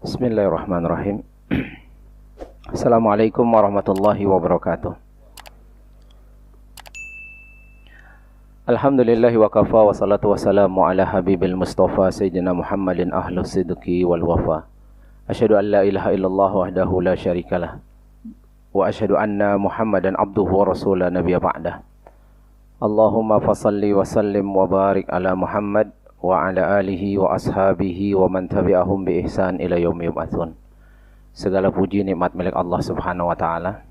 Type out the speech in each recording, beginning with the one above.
Bismillahirrahmanirrahim. Assalamualaikum warahmatullahi wabarakatuh. Alhamdulillahi wa kafa wa salatu wassalamu ala habibil mustafa Sayyidina Muhammadin ahlus sidqi wal wafa. Asyhadu an la ilaha illallah wahdahu la syarikalah wa asyhadu anna Muhammadan abduhu wa rasulah nabiyya ba'dah. Allahumma fasalli wa sallim wa barik ala Muhammad wa ala alihi wa ashabihi wa man tabi'ahum bi ihsan ila yaumi yub'atsun. Segala puji nikmat milik Allah Subhanahu wa taala.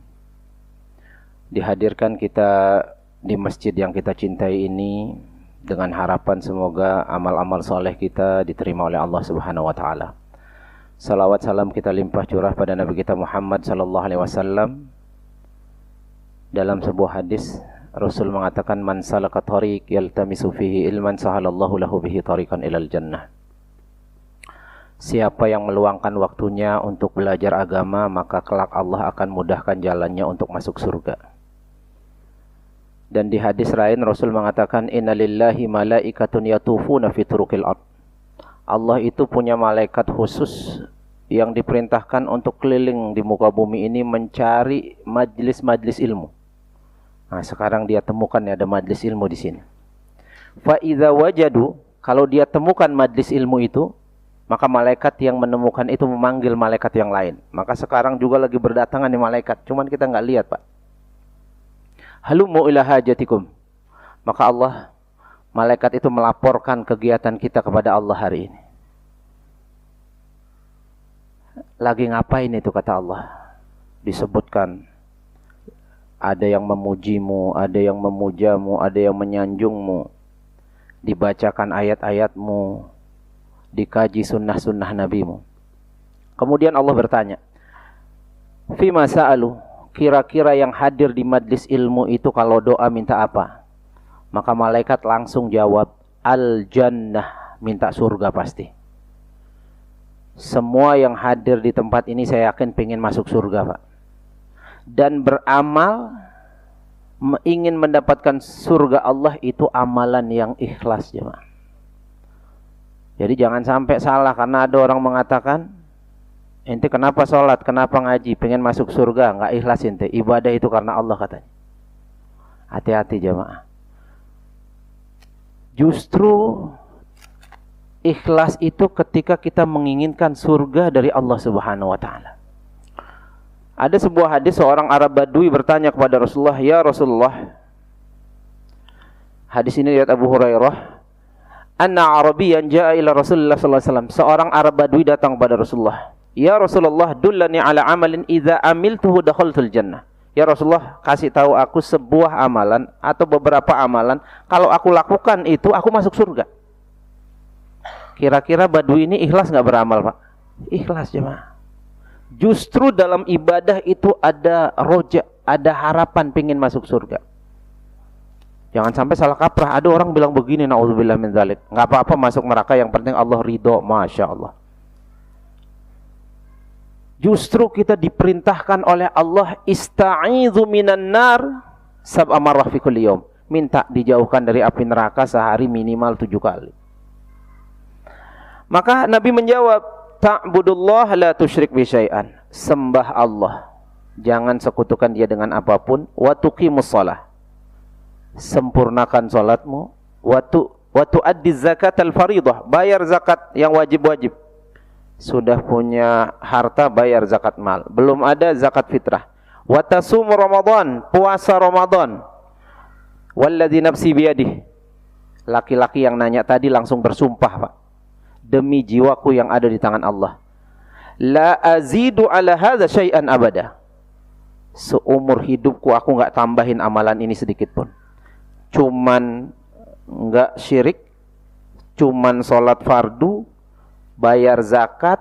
Dihadirkan kita di masjid yang kita cintai ini dengan harapan semoga amal-amal soleh kita diterima oleh Allah Subhanahu wa taala. Salawat salam kita limpah curah pada Nabi kita Muhammad sallallahu alaihi wasallam. Dalam sebuah hadis Rasul mengatakan man salaka tariq yaltamisu fihi ilman sahalallahu lahu bihi tariqan ilal jannah. Siapa yang meluangkan waktunya untuk belajar agama, maka kelak Allah akan mudahkan jalannya untuk masuk surga. Dan di hadis lain Rasul mengatakan innalillahi malaikatun yatufuna fi turuqil ard. Allah itu punya malaikat khusus yang diperintahkan untuk keliling di muka bumi ini mencari majlis-majlis ilmu. Nah, sekarang dia temukan ada majlis ilmu di sini. Fa idza wajadu, kalau dia temukan majlis ilmu itu, maka malaikat yang menemukan itu memanggil malaikat yang lain. Maka sekarang juga lagi berdatangan di malaikat, cuman kita nggak lihat, Pak. Halumu ila hajatikum. Maka Allah, malaikat itu melaporkan kegiatan kita kepada Allah hari ini. Lagi ngapain itu kata Allah? Disebutkan ada yang memujimu, ada yang memujamu, ada yang menyanjungmu. Dibacakan ayat-ayatmu, dikaji sunnah-sunnah nabimu. Kemudian Allah bertanya, Fima sa'alu, kira-kira yang hadir di majlis ilmu itu kalau doa minta apa? Maka malaikat langsung jawab, Al-Jannah, minta surga pasti. Semua yang hadir di tempat ini saya yakin pengen masuk surga, Pak. Dan beramal ingin mendapatkan surga Allah itu amalan yang ikhlas, jemaah. Jadi jangan sampai salah karena ada orang mengatakan ente kenapa sholat, kenapa ngaji, pengen masuk surga, nggak ikhlas ente. Ibadah itu karena Allah katanya. Hati-hati jemaah. Justru ikhlas itu ketika kita menginginkan surga dari Allah Subhanahu wa taala. Ada sebuah hadis seorang Arab Badui bertanya kepada Rasulullah, "Ya Rasulullah." Hadis ini riwayat Abu Hurairah. Anna Arabiyyan jaa ila Rasulullah sallallahu alaihi wasallam. Seorang Arab Badui datang kepada Rasulullah. "Ya Rasulullah, dullani ala amalin idza amiltuhu dakhaltul jannah." Ya Rasulullah, kasih tahu aku sebuah amalan atau beberapa amalan, kalau aku lakukan itu aku masuk surga. Kira-kira Badui ini ikhlas enggak beramal, Pak? Ikhlas jemaah. Justru dalam ibadah itu ada roja, ada harapan pengen masuk surga. Jangan sampai salah kaprah. Ada orang bilang begini, naudzubillah min dzalik. Enggak apa-apa masuk neraka, yang penting Allah ridho, masya Allah. Justru kita diperintahkan oleh Allah, ista'idzu minan nar sab'a marrah fi kulli yaum. Minta dijauhkan dari api neraka sehari minimal 7 kali. Maka Nabi menjawab, ta'budullah la tusyrik bi syai'an. Sembah Allah, jangan sekutukan Dia dengan apapun. Wa tuqimus shalah, sempurnakan salatmu. Wa tu'addiz zakatal fardhah, bayar zakat yang wajib-wajib. Sudah punya harta, bayar zakat mal. Belum ada zakat fitrah. Wa tasum Ramadan, puasa Ramadan. Walladzi nafsi biyadihi. Laki-laki yang nanya tadi langsung bersumpah, Pak. Demi jiwaku yang ada di tangan Allah, la azidu ala hadza syai'an abada. Seumur hidupku aku enggak tambahin amalan ini sedikit pun. Cuman enggak syirik, cuman salat fardu, bayar zakat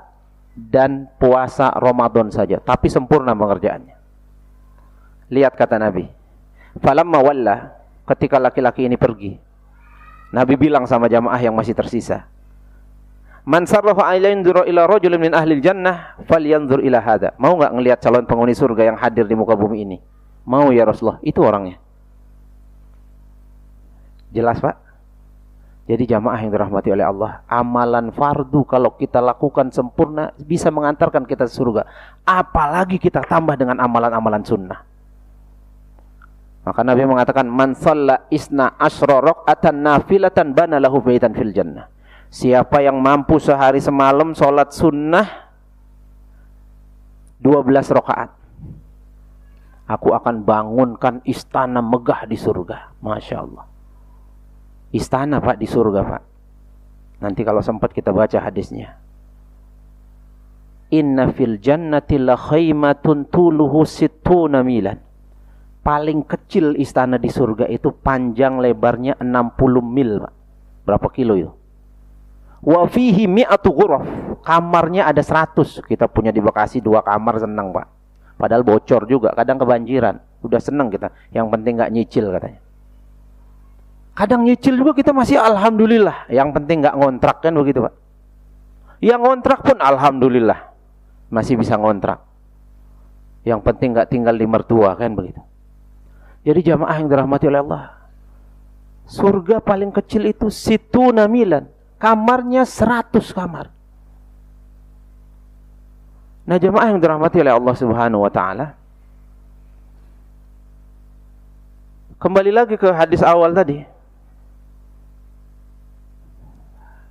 dan puasa Ramadan saja, tapi sempurna pengerjaannya. Lihat kata Nabi, falamma walla, ketika laki-laki ini pergi, Nabi bilang sama jamaah yang masih tersisa, man sarrafa ayanzura ila rajulin min ahli jannah falyanzur ila hadza. Mau enggak ngelihat calon penghuni surga yang hadir di muka bumi ini? Mau ya Rasulullah, itu orangnya. Jelas, Pak? Jadi jamaah yang dirahmati oleh Allah, amalan fardu kalau kita lakukan sempurna bisa mengantarkan kita ke surga. Apalagi kita tambah dengan amalan-amalan sunnah. Maka Nabi mengatakan, man shalla isna asyra raq'atan nafilatan bana lahu baitan fil jannah. Siapa yang mampu sehari semalam sholat sunnah 12 rakaat, aku akan bangunkan istana megah di surga. Masya Allah. Istana Pak di surga Pak. Nanti kalau sempat kita baca hadisnya. Inna fil jannati la khaymatun tuluhu sittuna milan. Paling kecil istana di surga itu panjang lebarnya 60 mil Pak. Berapa kilo itu? Wa fihi mi'atu ghuraf. Kamarnya ada 100. Kita punya di Bekasi 2 kamar senang Pak. Padahal bocor juga, kadang kebanjiran. Udah senang kita. Yang penting gak nyicil katanya. Kadang nyicil juga kita masih alhamdulillah. Yang penting gak ngontrak kan begitu Pak. Yang ngontrak pun alhamdulillah masih bisa ngontrak. Yang penting gak tinggal di mertua kan begitu. Jadi jamaah yang dirahmati oleh Allah, surga paling kecil itu situna milan. Kamarnya 100 kamar. Nah jamaah yang dirahmati oleh Allah Subhanahu wa ta'ala, kembali lagi ke hadis awal tadi.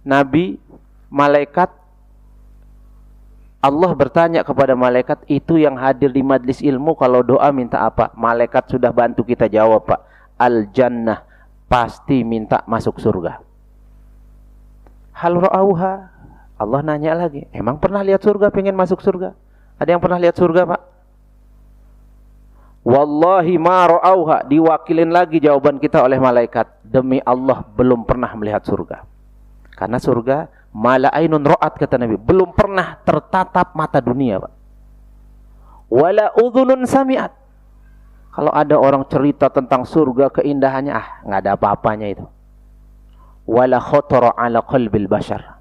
Nabi, malaikat, Allah bertanya kepada malaikat itu yang hadir di majlis ilmu, kalau doa minta apa? Malaikat sudah bantu kita jawab Pak. Al-jannah, pasti minta masuk surga. Hal ra'auha, Allah nanya lagi, emang pernah lihat surga, pengen masuk surga? Ada yang pernah lihat surga Pak? Wallahi ma ra'auha, diwakilin lagi jawaban kita oleh malaikat. Demi Allah belum pernah melihat surga. Karena surga mala ainun ra'at kata Nabi, belum pernah tertatap mata dunia Pak. Wala udhunun sami'at. Kalau ada orang cerita tentang surga keindahannya, nggak ada apa-apanya itu. Wala khatara ala qalbil bashar.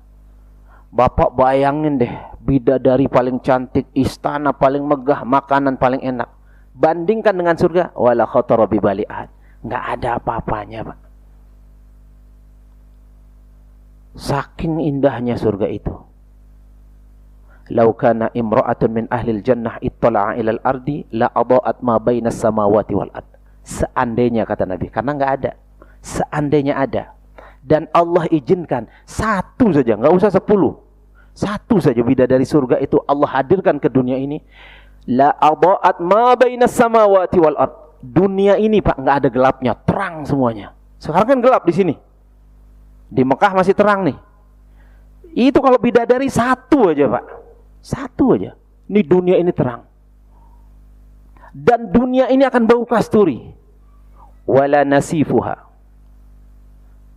Bapak bayangin deh, bidadari paling cantik, istana paling megah, makanan paling enak. Bandingkan dengan surga, wala khatara bi bali ahad. Nggak ada apa-apanya Pak. Saking indahnya surga itu. Lau kana imra'atun min ahlil jannah ittala'a ilal ardi la adha'at ma bainas samawati wal ard. Seandainya kata Nabi, karena enggak ada. Seandainya ada dan Allah izinkan satu saja, enggak usah 10. Satu saja bidadari surga itu Allah hadirkan ke dunia ini, la adha'at ma bainas samawati wal ard. Dunia ini Pak enggak ada gelapnya, terang semuanya. Sekarang kan gelap di sini. Di Mekah masih terang nih. Itu kalau bidadari satu aja Pak. Satu aja. Ini dunia ini terang. Dan dunia ini akan bau kasturi. Wala nasifuha.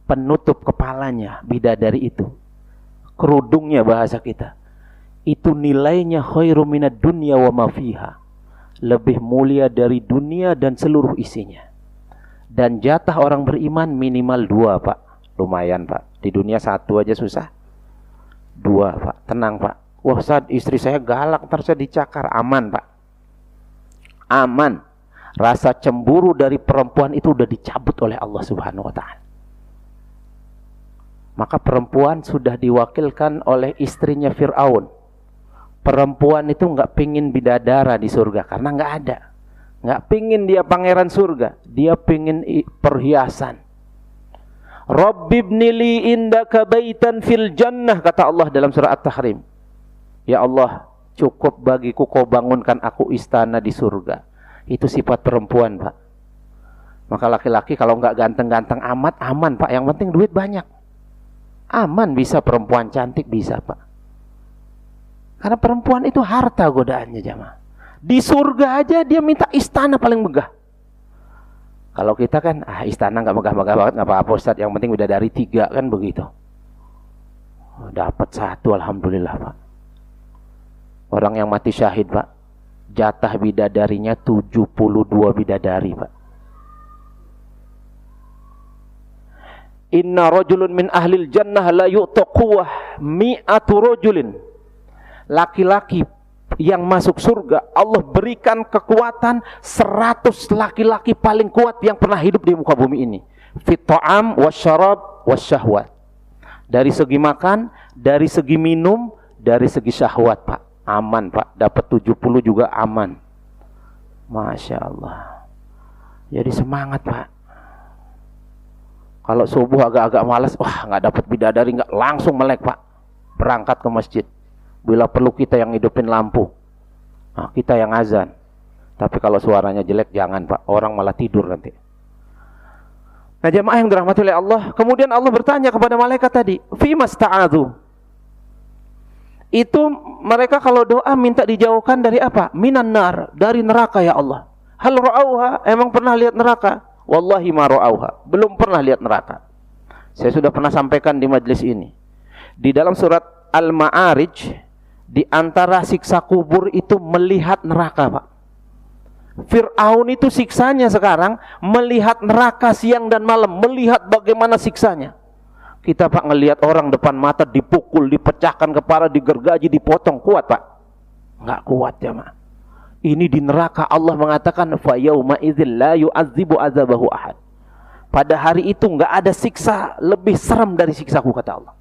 Penutup kepalanya bidadari itu. Kerudungnya bahasa kita. Itu nilainya khairu minad dunya wa ma fiha. Lebih mulia dari dunia dan seluruh isinya. Dan jatah orang beriman minimal 2 Pak. Lumayan Pak, di dunia 1 aja susah. 2 Pak, tenang Pak. Wah Ustaz, istri saya galak, ntar saya dicakar. Aman Pak, aman. Rasa cemburu dari perempuan itu udah dicabut oleh Allah Subhanahu wa ta'ala. Maka perempuan sudah diwakilkan oleh istrinya Fir'aun. Perempuan itu gak pingin bidadara di surga, karena gak ada. Gak pingin dia pangeran surga, dia pingin perhiasan. Rabbibnili indaka baitan fil jannah, kata Allah dalam surah At-Tahrim. Ya Allah, cukup bagiku kau bangunkan aku istana di surga. Itu sifat perempuan Pak. Maka laki-laki kalau nggak ganteng-ganteng amat, aman Pak. Yang penting duit banyak. Aman, bisa perempuan cantik, bisa Pak. Karena perempuan itu harta godaannya jamaah. Di surga aja dia minta istana paling megah. Kalau kita kan, istana nggak megah-megah banget, nggak apa-apa Ustaz, yang penting udah dari 3 kan begitu. Dapat 1 alhamdulillah Pak. Orang yang mati syahid Pak, jatah bidadarinya 72 bidadari Pak. Inna rajulun min ahlil jannah la yu'ta quwwah mi'atu rajulin. Laki-laki yang masuk surga Allah berikan kekuatan 100 laki-laki paling kuat yang pernah hidup di muka bumi ini. Fit ta'am wasyarab wasyahwat. Dari segi makan, dari segi minum, dari segi syahwat, Pak. Aman, Pak. Dapat 70 juga aman. Masya Allah. Jadi semangat, Pak. Kalau subuh agak-agak malas, wah nggak dapat bidadari, nggak, langsung melek, Pak. Berangkat ke masjid. Bila perlu kita yang hidupin lampu. Nah, kita yang azan. Tapi kalau suaranya jelek jangan, Pak. Orang malah tidur nanti. Nah, jamaah yang dirahmati oleh Allah, kemudian Allah bertanya kepada malaikat tadi, "Fimasta'adzu?" Itu mereka kalau doa minta dijauhkan dari apa? Minan nar, dari neraka ya Allah. Hal ra'auha, emang pernah lihat neraka? Wallahi ma ra'auha, belum pernah lihat neraka. Saya sudah pernah sampaikan di majelis ini. Di dalam surat Al-Ma'arij, di antara siksa kubur itu melihat neraka, Pak. Fir'aun itu siksanya sekarang melihat neraka siang dan malam, melihat bagaimana siksanya. Kita, Pak, ngelihat orang depan mata dipukul, dipecahkan kepala, digergaji, dipotong, kuat, Pak? Enggak kuat, jemaah. Ini di neraka Allah mengatakan fa yauma idzil la yu'adzibu adzabahu ahad. Pada hari itu enggak ada siksa lebih seram dari siksaku, kata Allah.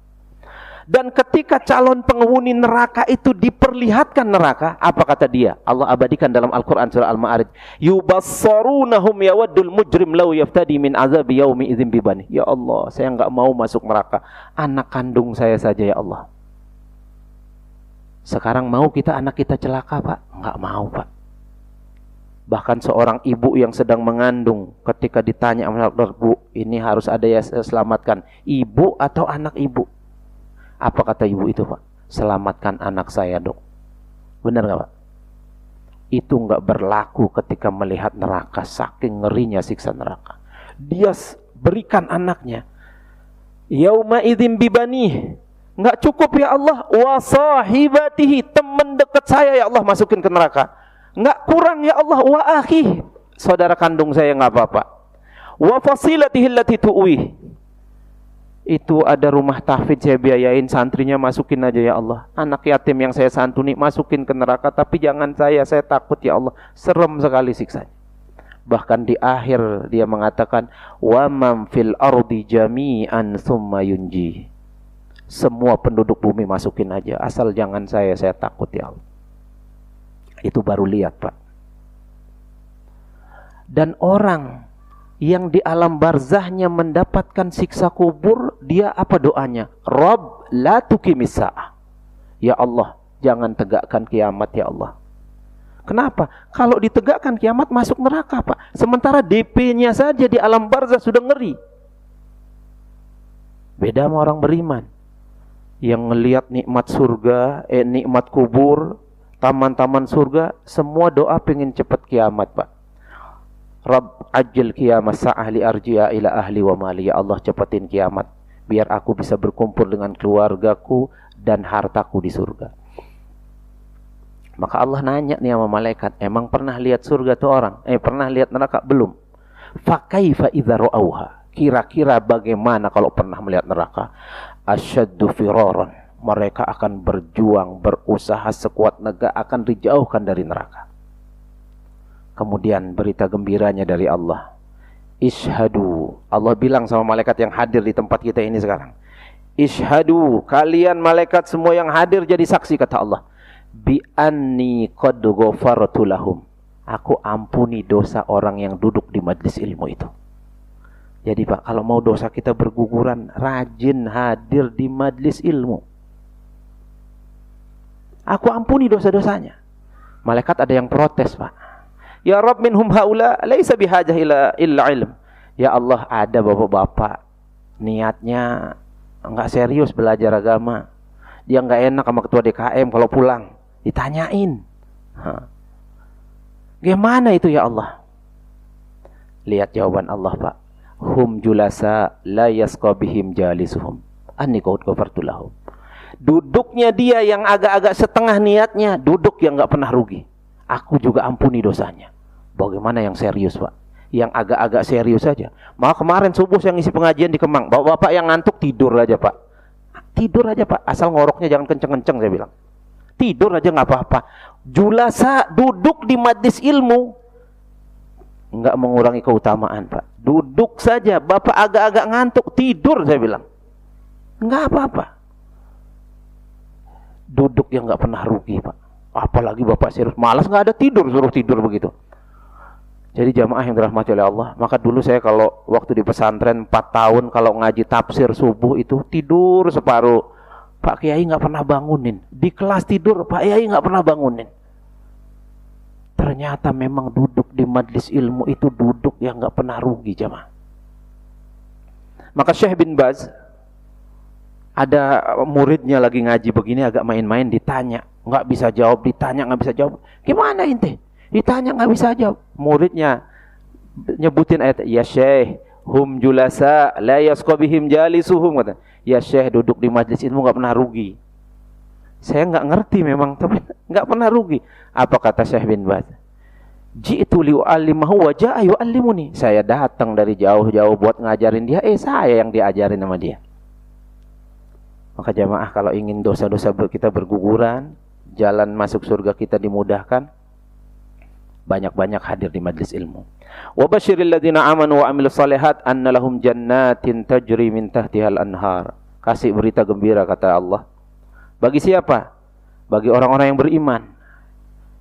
Dan ketika calon penghuni neraka itu diperlihatkan neraka, apa kata dia? Allah abadikan dalam Al-Quran surah Al-Ma'arij. Yubassarunahum yawaddul mujrim law yaftadi min azabi yaumi idzin bibani. Ya Allah, saya enggak mau masuk neraka. Anak kandung saya saja ya Allah. Sekarang mau kita anak kita celaka, Pak? Enggak mau, Pak. Bahkan seorang ibu yang sedang mengandung, ketika ditanya sama dokter, "Bu, ini harus ada yang selamatkan. Ibu atau anak ibu?" Apa kata ibu itu, Pak? "Selamatkan anak saya, Dok." Benar nggak, Pak? Itu nggak berlaku ketika melihat neraka, saking ngerinya siksa neraka. Dia berikan anaknya. Yauma idzin bibani. Nggak cukup ya Allah, wa sahibatihi, teman dekat saya ya Allah masukin ke neraka. Nggak kurang ya Allah, wa akhi, saudara kandung saya nggak apa-apa. Wa fasilatihi allati tu'wi. Itu ada rumah tahfidz saya biayain, santrinya masukin aja ya Allah. Anak yatim yang saya santuni masukin ke neraka, tapi jangan saya takut ya Allah. Serem sekali siksanya. Bahkan di akhir dia mengatakan, wa man fil ardi jami'an tsumma yunji. Semua penduduk bumi masukin aja, asal jangan saya takut ya Allah. Itu baru lihat, Pak. Dan orang yang di alam barzahnya mendapatkan siksa kubur, dia apa doanya? Rabb la tuqimis sa'ah. Ya Allah, jangan tegakkan kiamat ya Allah. Kenapa? Kalau ditegakkan kiamat masuk neraka, Pak. Sementara DP-nya saja di alam barzah sudah ngeri. Beda sama orang beriman yang ngelihat nikmat surga, nikmat kubur, taman-taman surga, semua doa pengen cepat kiamat, Pak. Rabb ajil kiamat sa'ah li arji'a ila ahli wa mali. Ya Allah, cepatin kiamat biar aku bisa berkumpul dengan keluargaku dan hartaku di surga. Maka Allah nanya nih sama malaikat, emang pernah lihat surga tuh orang? Pernah lihat neraka? Belum. Fa kaifa idza ra'auha? Kira-kira bagaimana kalau pernah melihat neraka? Asyaddu firaran. Mereka akan berjuang, berusaha sekuat tenaga akan dijauhkan dari neraka. Kemudian berita gembiranya dari Allah. Ishhadu. Allah bilang sama malaikat yang hadir di tempat kita ini sekarang. Ishhadu, kalian malaikat semua yang hadir jadi saksi, kata Allah. Bi anni qad ghafartu lahum. Aku ampuni dosa orang yang duduk di majlis ilmu itu. Jadi, Pak, kalau mau dosa kita berguguran, rajin hadir di majlis ilmu. Aku ampuni dosa-dosanya. Malaikat ada yang protes, Pak. Ya Rabb, minhum haula laisa bihajah illa ilm. Ya Allah, ada bapak-bapak niatnya enggak serius belajar agama. Dia enggak enak sama ketua DKM kalau pulang ditanyain. Gimana itu ya Allah? Lihat jawaban Allah, Pak. Hum julasa la yasqa bihim jalisuhum. Anni qad ghafartu lahum. Duduknya dia yang agak-agak setengah niatnya, duduk yang enggak pernah rugi. Aku juga ampuni dosanya. Bagaimana yang serius, Pak? Yang agak-agak serius saja. Maka kemarin subuh saya ngisi pengajian di Kemang. Bapak-bapak yang ngantuk tidur aja, Pak. Tidur aja, Pak. Asal ngoroknya jangan kenceng-kenceng, saya bilang. Tidur aja nggak apa-apa. Julasa, duduk di majlis ilmu. enggak mengurangi keutamaan, Pak. Duduk saja, Bapak agak-agak ngantuk, tidur saya bilang. Enggak apa-apa. Duduk yang enggak pernah rugi, Pak. Apalagi Bapak serius, malas enggak ada tidur, suruh tidur begitu. Jadi jamaah yang dirahmati oleh Allah, maka dulu saya kalau waktu di pesantren 4 tahun kalau ngaji tafsir subuh itu tidur separuh. Pak Kiai nggak pernah bangunin. Di kelas tidur Pak Kiai nggak pernah bangunin. Ternyata memang duduk di majlis ilmu itu duduk yang nggak pernah rugi jamaah. Maka Syekh bin Baz ada muridnya lagi ngaji begini agak main-main, ditanya nggak bisa jawab, ditanya nggak bisa jawab. Gimana inti? Ditanya nggak bisa jawab. Muridnya nyebutin ayat, ya Syekh, hum julasa la yasqa bihim jalisuhum, kata. Ya Syekh, duduk di majlis ilmu nggak pernah rugi. Saya nggak ngerti memang, tapi nggak pernah rugi. Apa kata Syekh bin Baz? Ji'tu li'u'allimahu wa ja'a yu'allimuni. Saya datang dari jauh-jauh buat ngajarin dia, saya yang diajarin sama dia. Maka jamaah, kalau ingin dosa-dosa kita berguguran, jalan masuk surga kita dimudahkan, banyak-banyak hadir di majlis ilmu. Wa basyiril ladzina amanu wa amilus shalihat anna lahum jannatin tajri min tahtihal anhar. Kasih berita gembira kata Allah. Bagi siapa? Bagi orang-orang yang beriman.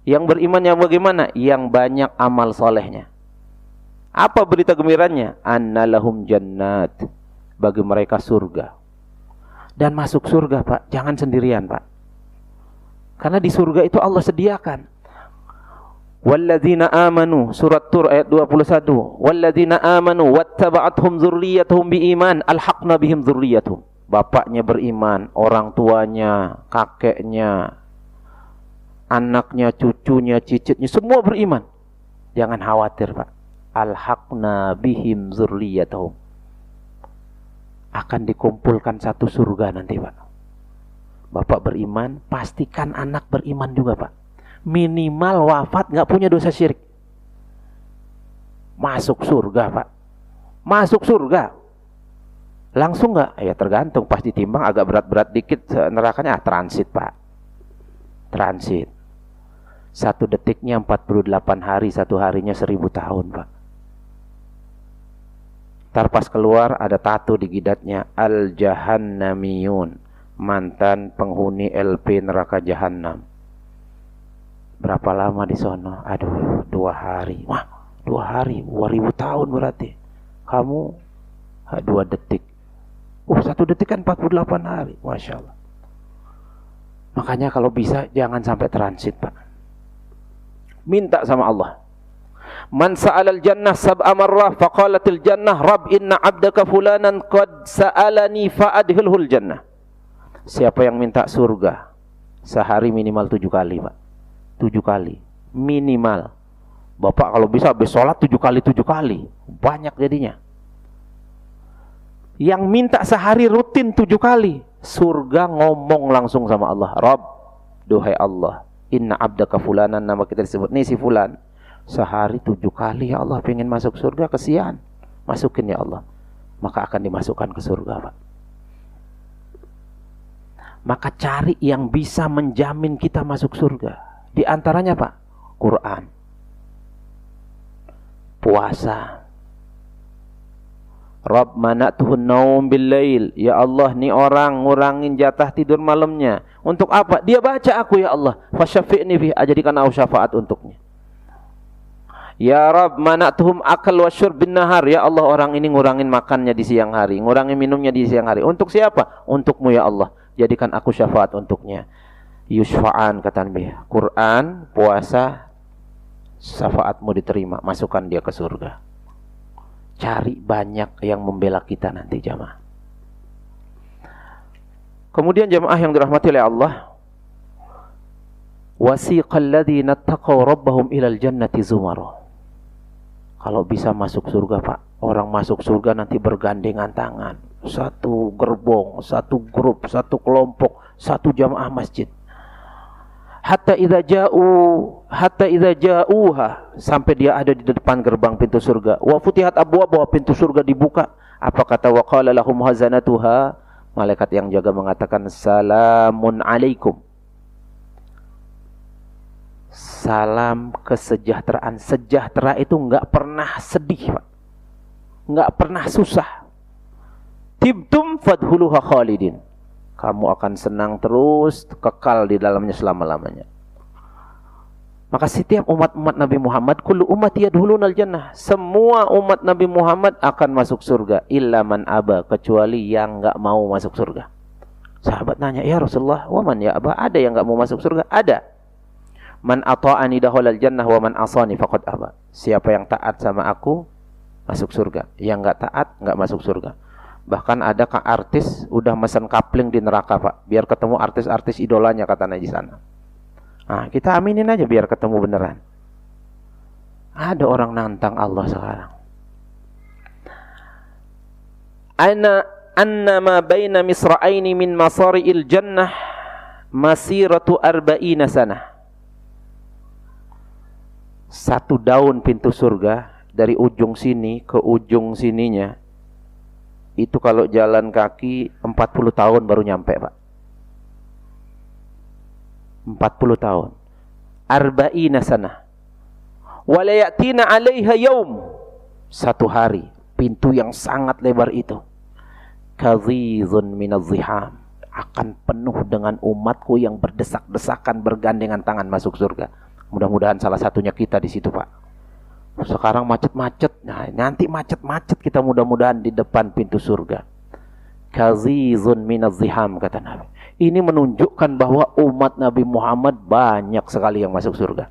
Yang beriman yang bagaimana? Yang banyak amal solehnya. Apa berita gembiranya? Anna lahum jannat. Bagi mereka surga. Dan masuk surga, Pak, jangan sendirian, Pak. Karena di surga itu Allah sediakan. Walladzina amanu, surat Tur ayat 21. Walladzina amanu wattaba'athum dzurriyyatuhum biiman alhaqna bihim dzurriyyatuhum. Bapaknya beriman, orang tuanya, kakeknya, anaknya, cucunya, cicitnya, semua beriman. Jangan khawatir, Pak. Alhaqna bihim dzurriyyatuhum. Akan dikumpulkan satu surga nanti, Pak. Bapak beriman, pastikan anak beriman juga, Pak. Minimal wafat nggak punya dosa syirik. Masuk surga, Pak. Masuk surga. Langsung nggak? Ya tergantung. Pas ditimbang agak berat-berat dikit nerakanya, transit, Pak. Transit. 1 detiknya 48 hari, 1 harinya 1000 tahun, Pak. Ntar pas keluar ada tato di jidatnya, Al-Jahannamiyun, mantan penghuni LP neraka Jahannam. Berapa lama di sono? Aduh, 2 hari. Wah, 2 hari, 2000 tahun berarti. Kamu 2 detik. 1 detik kan 48 hari. Masya Allah. Makanya kalau bisa jangan sampai transit, Pak. Minta sama Allah. Man sa'alal jannah sab'a marrah faqalatil jannah Rabb inna abdaka fulanan qad sa'alani fa'adhilhul jannah. Siapa yang minta surga sehari minimal 7 kali, Pak. 7 kali minimal. Bapak kalau bisa habis sholat 7 kali 7 kali, banyak jadinya. Yang minta sehari rutin 7 kali, surga ngomong langsung sama Allah, Rabb, duhai Allah, inna abdaka fulanan, nama kita disebut nih si fulan, sehari 7 kali ya Allah pengen masuk surga, kesian, masukin ya Allah. Maka akan dimasukkan ke surga, Pak. Maka cari yang bisa menjamin kita masuk surga. Di antaranya, Pak, Quran, puasa. Rabb mana'tuhun naum bil lail. Ya Allah, nih orang ngurangin jatah tidur malamnya. Untuk apa? Dia baca aku, ya Allah. Fasyafi'ni fi, jadikan aku syafaat untuknya. Ya Rabb mana'tuhum akal wa syurb bin nahar. Ya Allah, orang ini ngurangin makannya di siang hari, ngurangin minumnya di siang hari. Untuk siapa? Untukmu ya Allah. Jadikan aku syafaat untuknya. Yusfa'an, kata Nabi. Quran, puasa, syafaatmu diterima, masukkan dia ke surga. Cari banyak yang membela kita nanti jamaah. Kemudian jamaah yang dirahmati oleh Allah, wasiqal ladzina taqaw rabbahum ilal jannati zumara. Kalau bisa masuk surga, Pak, orang masuk surga nanti bergandengan tangan, satu gerbong, satu grup, satu kelompok, satu jamaah masjid. Hatta idza ja'uha, sampai dia ada di depan gerbang pintu surga. Wa futihat abwaab, pintu surga dibuka. Apa kata? Wa qala lahum hazanatuha, malaikat yang jaga mengatakan salamun alaikum. salam kesejahteraan. Sejahtera itu nggak pernah sedih, Pak. Nggak pernah susah. Tibtum fadhuluha khalidin. Kamu akan senang terus, kekal di dalamnya selama-lamanya. Maka setiap umat-umat Nabi Muhammad, kullu ummati yadkhulunal jannah. Semua umat Nabi Muhammad akan masuk surga, illa man aba, kecuali yang nggak mau masuk surga. Sahabat nanya, ya Rasulullah, wa man ya aba? Ada yang nggak mau masuk surga? Ada. Man ata'ani dakhalal jannah wa man asani faqad aba. Siapa yang taat sama aku masuk surga, yang nggak taat nggak masuk surga. Bahkan ada artis udah mesen kapling di neraka, Pak, biar ketemu artis-artis idolanya katanya di sana. Nah, kita aminin aja biar ketemu beneran. Ada orang nantang Allah sekarang. Anna ma baina misra'aini min masari'il jannah masiratu arba'ina sanah. Satu daun pintu surga dari ujung sini ke ujung sininya itu kalau jalan kaki 40 tahun baru nyampe, Pak. 40 tahun. Arba'ina sanah. Wa la ya'tina 'alaiha yaum. Satu hari, pintu yang sangat lebar itu. Kadhizun minadh-dhiham, akan penuh dengan umatku yang berdesak-desakan bergandengan tangan masuk surga. Mudah-mudahan salah satunya kita di situ, Pak. Sekarang macet-macet, nah nanti macet-macet kita mudah-mudahan di depan pintu surga. Kazizun minadh-dhiham, kata Nabi. Ini menunjukkan bahwa umat Nabi Muhammad banyak sekali yang masuk surga.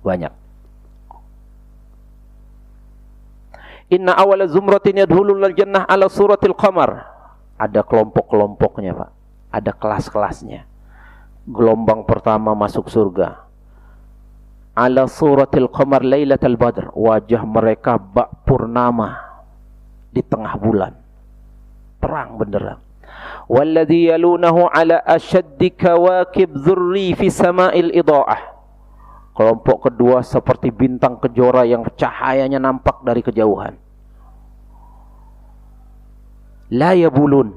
Banyak. Inna awala zumratin yadkhulul jannah ala suratil qamar. Ada kelompok-kelompoknya, Pak. Ada kelas-kelasnya. Gelombang pertama masuk surga ala suratil qamar lailatul badr, wajah mereka bak purnama di tengah bulan, terang benderang. Walladhi yalunahu ala ashaddi kawakib dzurri fi sama'il idha'ah. Kelompok kedua seperti bintang kejora yang cahayanya nampak dari kejauhan. La yabulun.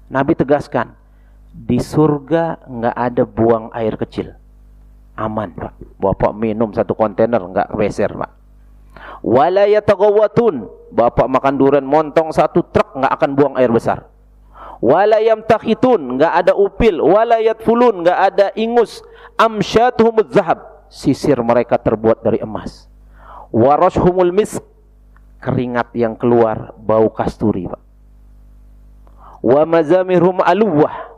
Nabi tegaskan, di surga enggak ada buang air kecil. Aman, Pak. Bapak minum satu kontainer enggak kebeser, Pak. Wala yataghawatun. Bapak makan durian montong satu truk enggak akan buang air besar. Wala yamtakhitun, enggak ada upil. Wala yatfulun, enggak ada ingus. Amsyatuhumuz zahab, sisir mereka terbuat dari emas. Warashhumul misk, keringat yang keluar bau kasturi, Pak. Wa mazamirhum aluwah,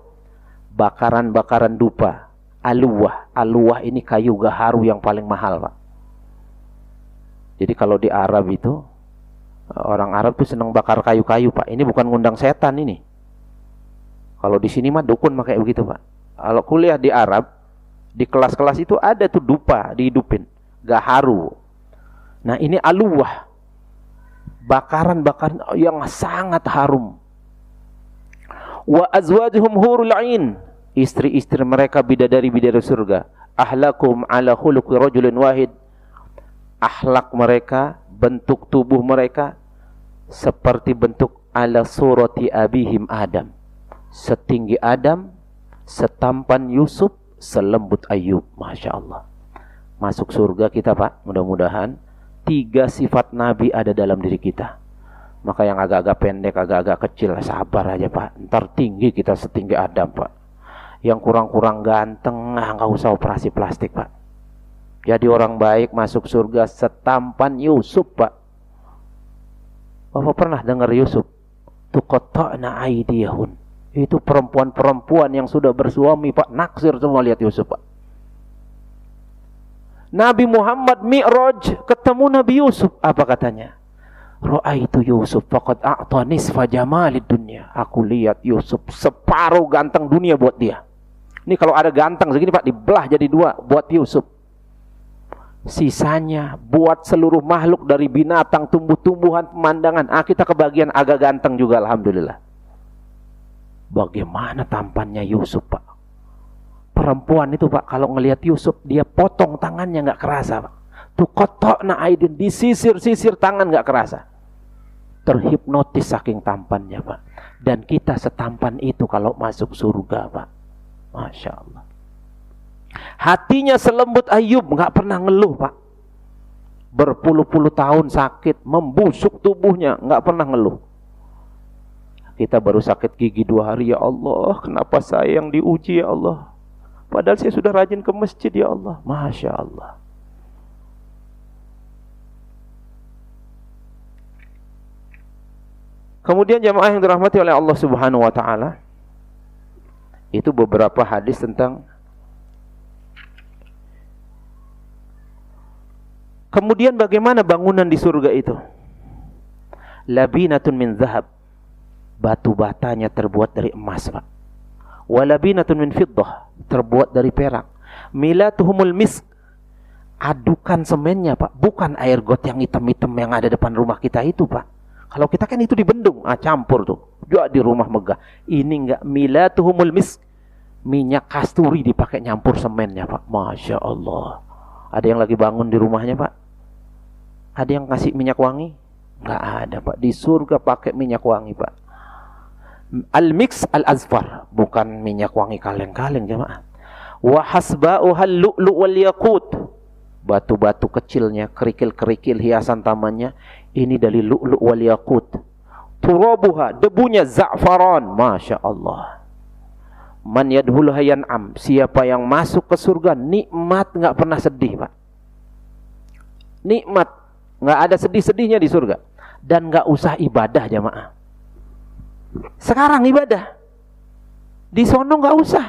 bakaran-bakaran dupa. Aluwah, aluwah ini kayu gaharu yang paling mahal, Pak. Jadi kalau di Arab itu, orang Arab tuh senang bakar kayu-kayu, Pak. Ini bukan ngundang setan ini. Kalau di sini mah dukun mah kayak begitu, Pak. Kalau kuliah di Arab, di kelas-kelas itu ada tuh dupa dihidupin, gaharu. Nah, ini aluwah, bakaran-bakaran yang sangat harum. Wa azwajuhum hurul ain, istri-istri mereka bidadari-bidadari surga. Ahlakum ala khuluqi rajulin wahid, akhlak mereka, bentuk tubuh mereka seperti bentuk ala surati abihim Adam. Setinggi Adam, setampan Yusuf, selembut Ayub. Masya Allah. Masuk surga kita, Pak. Mudah-mudahan 3 sifat Nabi ada dalam diri kita. Maka yang agak-agak pendek, agak-agak kecil, sabar aja, Pak. Ntar tinggi kita setinggi Adam, Pak. Yang kurang-kurang ganteng, nggak usah operasi plastik, Pak. Jadi orang baik masuk surga setampan Yusuf, Pak. Bapak pernah dengar Yusuf? Tuqatta'na aydiyahun. Itu perempuan-perempuan yang sudah bersuami, Pak, naksir semua lihat Yusuf, Pak. Nabi Muhammad Mi'raj ketemu Nabi Yusuf, apa katanya? Ra'aitu Yusuf faqad a'ta nisfa jamalid dunya. Aku lihat Yusuf separuh ganteng dunia buat dia. Ini kalau ada ganteng segini, Pak, dibelah jadi 2 buat Yusuf. Sisanya buat seluruh makhluk dari binatang, tumbuh-tumbuhan, pemandangan. Kita kebagian agak ganteng juga, alhamdulillah. Bagaimana tampannya Yusuf, Pak? Perempuan itu, Pak, kalau ngelihat Yusuf, dia potong tangannya nggak kerasa, Pak. Tuqatta'na aydin, disisir-sisir tangan nggak kerasa. Terhipnotis saking tampannya, Pak. Dan kita setampan itu kalau masuk surga, Pak. Masya Allah. Hatinya selembut Ayub, nggak pernah ngeluh Pak. Berpuluh-puluh tahun sakit, membusuk tubuhnya, nggak pernah ngeluh. Kita baru sakit gigi 2 hari, ya Allah, kenapa saya yang diuji ya Allah? Padahal saya sudah rajin ke masjid ya Allah. Masya Allah. Kemudian jamaah yang dirahmati oleh Allah Subhanahu wa taala, itu beberapa hadis tentang kemudian bagaimana bangunan di surga itu. Labinatun min zahab, batu batanya terbuat dari emas Pak. Walabinatun min fiddah, terbuat dari perak. Milatuhumul misk, adukan semennya Pak, bukan air got yang hitam-hitam yang ada depan rumah kita itu Pak. Kalau kita kan itu di bendung, campur tuh, juga di rumah megah. Ini enggak, milatuhumul misk, minyak kasturi dipakai nyampur semennya Pak. Masya Allah. Ada yang lagi bangun di rumahnya Pak? Ada yang kasih minyak wangi? Enggak ada Pak. Di surga pakai minyak wangi Pak. Al-mix al-azfar, bukan minyak wangi kaleng-kaleng jemaah. Wa hasba'uhal lu'lu' wal yaqut, batu-batu kecilnya, kerikil-kerikil hiasan tamannya, ini dari lu'lu' wal yaqut. Turabuha, debunya za'faran. Masya Allah. Man yadhuluha yan'am, siapa yang masuk ke surga nikmat, nggak pernah sedih Pak. Nikmat, nggak ada sedih-sedihnya di surga. Dan nggak usah ibadah jemaah. Sekarang ibadah, di sono nggak usah.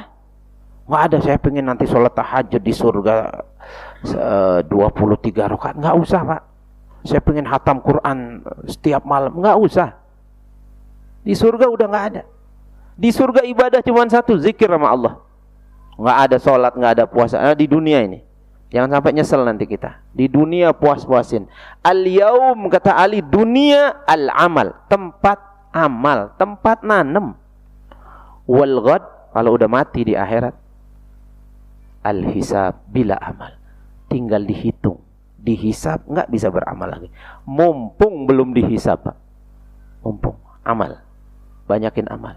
Nggak ada saya pengen nanti sholat tahajud di surga 23 rakaat, nggak usah Pak. Saya pengen hatam Quran setiap malam, nggak usah. Di surga udah nggak ada. Di surga ibadah cuma satu, zikir sama Allah. Nggak ada sholat, nggak ada puasa. Di dunia ini, jangan sampai nyesel nanti kita. Di dunia puas-puasin. Al-yaum, kata Ali, dunia al-amal, tempat amal, tempat nanem. Wal ghad, kalau udah mati di akhirat, al-hisab bila amal, tinggal dihitung, dihisab, nggak bisa beramal lagi. Mumpung belum dihisab Pak. Mumpung amal, banyakin amal.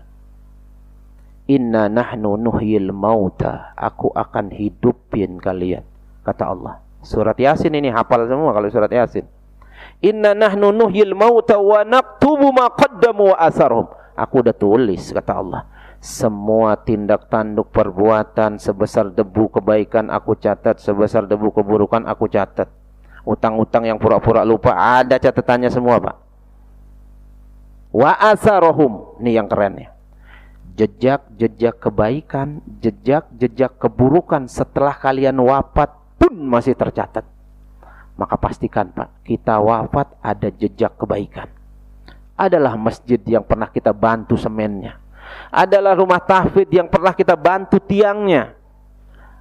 Inna nahnu nuhyil mauta, aku akan hidupin kalian, kata Allah. Surat Yasin ini hafal semua kalau surat Yasin. Inna nahnu nuhyil mauta wa naktubu ma qaddamu wa asarhum. Aku udah tulis, kata Allah, semua tindak tanduk perbuatan, sebesar debu kebaikan aku catat, sebesar debu keburukan aku catat. Utang-utang yang pura-pura lupa, ada catatannya semua Pak. Wa asarhum, ini yang kerennya. Jejak-jejak kebaikan, jejak-jejak keburukan setelah kalian wafat pun masih tercatat. Maka pastikan Pak, kita wafat ada jejak kebaikan. Adalah masjid yang pernah kita bantu semennya. Adalah rumah tahfidz yang pernah kita bantu tiangnya.